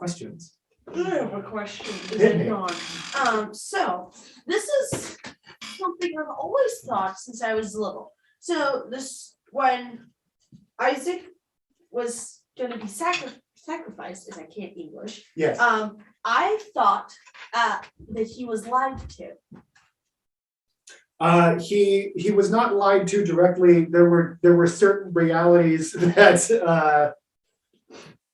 questions? I have a question. Is Hit it me. on? So this is something I've always thought since I was little. So this when Isaac was gonna be sacrificed, if I can't English. Yes. I thought that he was lied to. He was not lied to directly. There were certain realities that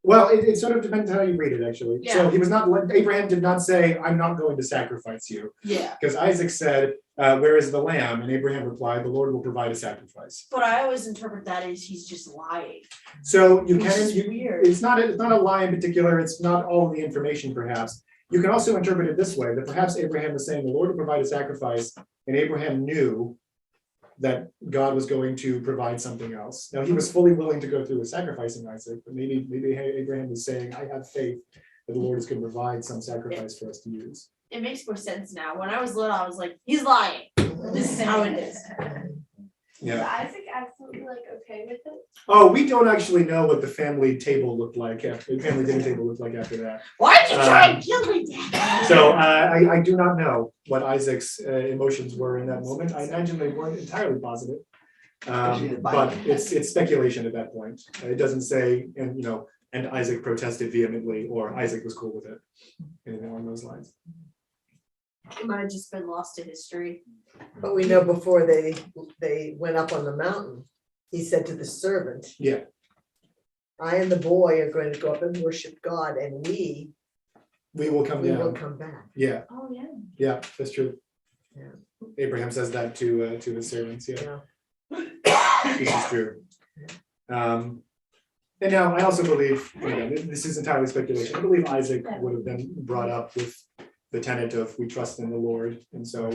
well, it sort of depends how you read it, actually. Yeah. So he was not. Abraham did not say, "I'm not going to sacrifice you," Yeah. because Isaac said, "Where is the lamb?" And Abraham replied, "The Lord will provide a sacrifice." But I always interpret that as he's just lying. So you Which can. is weird. It's not a lie in particular. It's not all the information, perhaps. You can also interpret it this way: that perhaps Abraham was saying, "The Lord will provide a sacrifice," and Abraham knew that God was going to provide something else. Now, he was fully willing to go through with sacrificing Isaac, but maybe Abraham was saying, "I have faith that the Lord is going to provide some sacrifice for us to use." It makes more sense now. When I was little, I was like, he's lying. This is how it is. Yeah. Is Isaac absolutely okay with it? Oh, we don't actually know what the family table looked like after the family dinner table looked like after that. Why'd you try and kill me, Dad? So I do not know what Isaac's emotions were in that moment. I imagine they weren't entirely positive. But it's speculation at that point. It doesn't say, and Isaac protested vehemently, or Isaac was cool with it. Anything along those lines. It might have just been lost to history. But we know before they went up on the mountain, he said to the servant, Yeah. I and the boy are going to go up and worship God, and we will come will down. come back. Yeah, Oh, yeah. yeah, that's true. Yeah. Abraham says that to his servants, yeah. Yeah. This is true. And now I also believe, this is entirely speculation. I believe Isaac would have been brought up with the tenet of we trust in the Lord, and so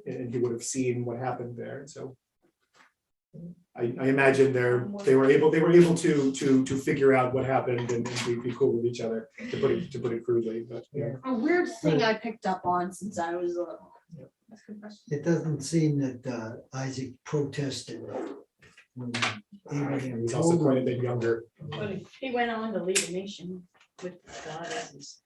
and he would have seen what happened there. And so I imagine they were able to figure out what happened and be cool with each other, to put it crudely. But yeah. A weird thing I picked up on since I was little. That's a good question. It doesn't seem that Isaac protested when Abraham He's also told quite a him. bit younger. But he went on to lead a nation with God as his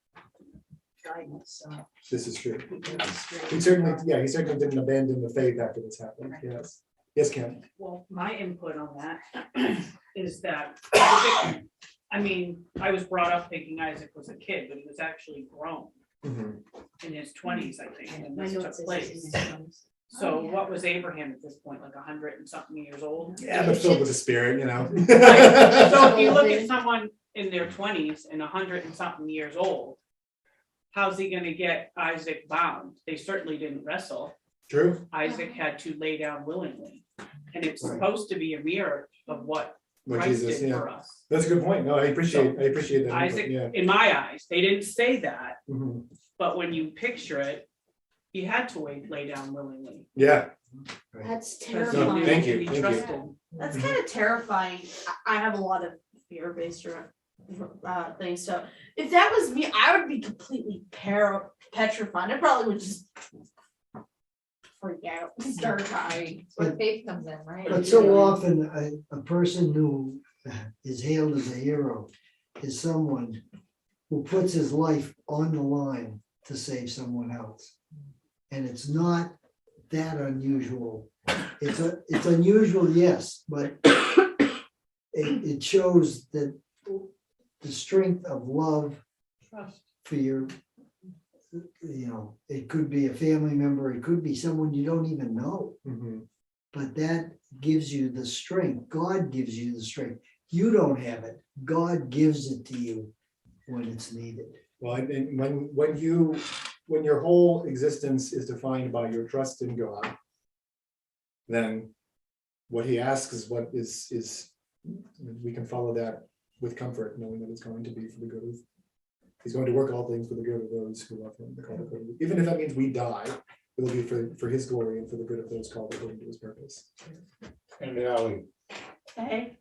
guidance, so. This is true. he did this really He certainly well. didn't abandon the faith after this happened. Yes. Yes, Ken. Well, my input on that is that, I mean, I was brought up thinking Isaac was a kid, but he was actually grown Mhm. in his 20s, I think, when My this took notes says place. he's in his 20s. So Oh, yeah. what was Abraham at this point, like 100 and something years old? Yeah, but filled with the spirit, So if you look at someone in their 20s and 100 and something years old, how's he gonna get Isaac bound? They certainly didn't wrestle. True. Isaac had to lay down willingly. And it's Right. supposed to be a mirror of what What Christ Jesus, did yeah. for us. That's a good point. No, I appreciate that. input, Isaac, Yeah. in my eyes, they didn't say that, Mhm. but when you picture it, he had to lay down willingly. Yeah. That's because he No, terrifying. knew thank you, and he thank you. trusted. That's kind of terrifying. I have a lot of fear-based things. So if that was me, I would be completely petrified. I probably would just freak out, start crying. That's where faith comes in, right? But so often, a person who is hailed as a hero is someone who puts his life on the line to save someone else. And it's not that unusual. It's unusual, yes, but it shows that the strength of love Trust. for your, it could be a family member, it could be someone you don't even know. Mhm. But that gives you the strength. God gives you the strength. You don't have it. God gives it to you when it's needed. Well, and when your whole existence is defined by your trust in God, then what he asks is what is we can follow that with comfort, knowing that it's going to be for the good of. He's going to work all things for the good of those who love him. Even if that means we die, it'll be for his glory and for the good of those called according to his purpose. And Ally, Hey,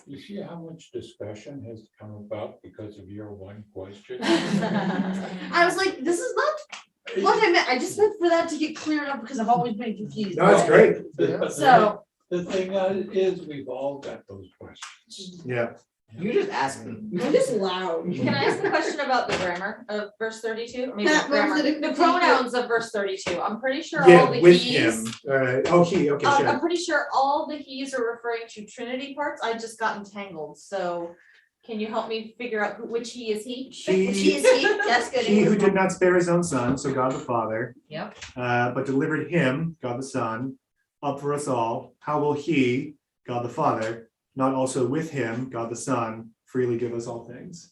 you see how much discussion has come about because of your one question? I was like, this is not what I meant. I just meant for that to get cleared up because I've always been confused. No, it's great. The So thing is, we've all got those questions. Yeah. You just asked me. I'm just loud. Can I ask a question about the grammar of verse 32? Or maybe That not grammar, one's gonna the continue. pronouns of verse 32. I'm pretty sure all Yeah, the with he's. him, he, okay, I'm sure. pretty sure all the he's are referring to Trinity parts. I just got entangled, so can you help me figure out which he is he? She is he, that's good. He who did not spare his own son, so God the Father, Yep. but delivered him, God the Son, up for us all, how will he, God the Father, not also with him, God the Son, freely give us all things?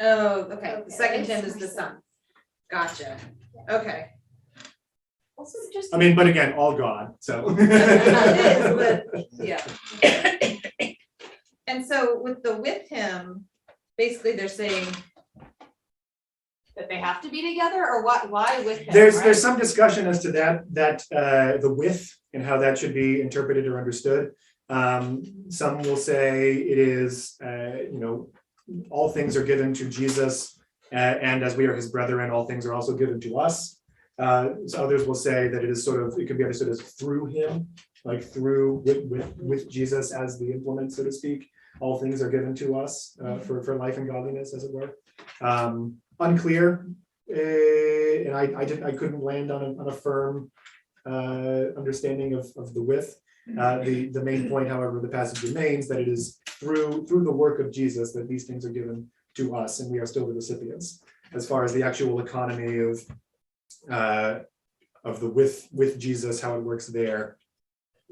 Oh, okay. The Okay, second that him makes is the more son. Gotcha. Okay. Also, just. I mean, but again, all God, so. It is, but yeah. And so with the with him, basically they're saying that they have to be together, or what, why with him? There's right? some discussion as to that the with and how that should be interpreted or understood. Some will say it is, all things are given to Jesus, and as we are his brethren, all things are also given to us. So others will say that it is it could be understood as through him, like through with Jesus as the implement, so to speak. All things are given to us for life and godliness, as it were. Unclear, and I couldn't land on a firm understanding of the with. The main point, however, of the passage remains that it is through the work of Jesus that these things are given to us, and we are still the recipients. As far as the actual economy of the with Jesus, how it works there,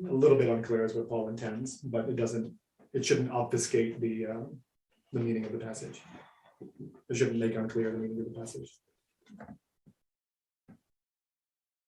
a little bit unclear is what Paul intends, but it shouldn't obfuscate the meaning of the passage. It shouldn't make unclear the meaning of the passage.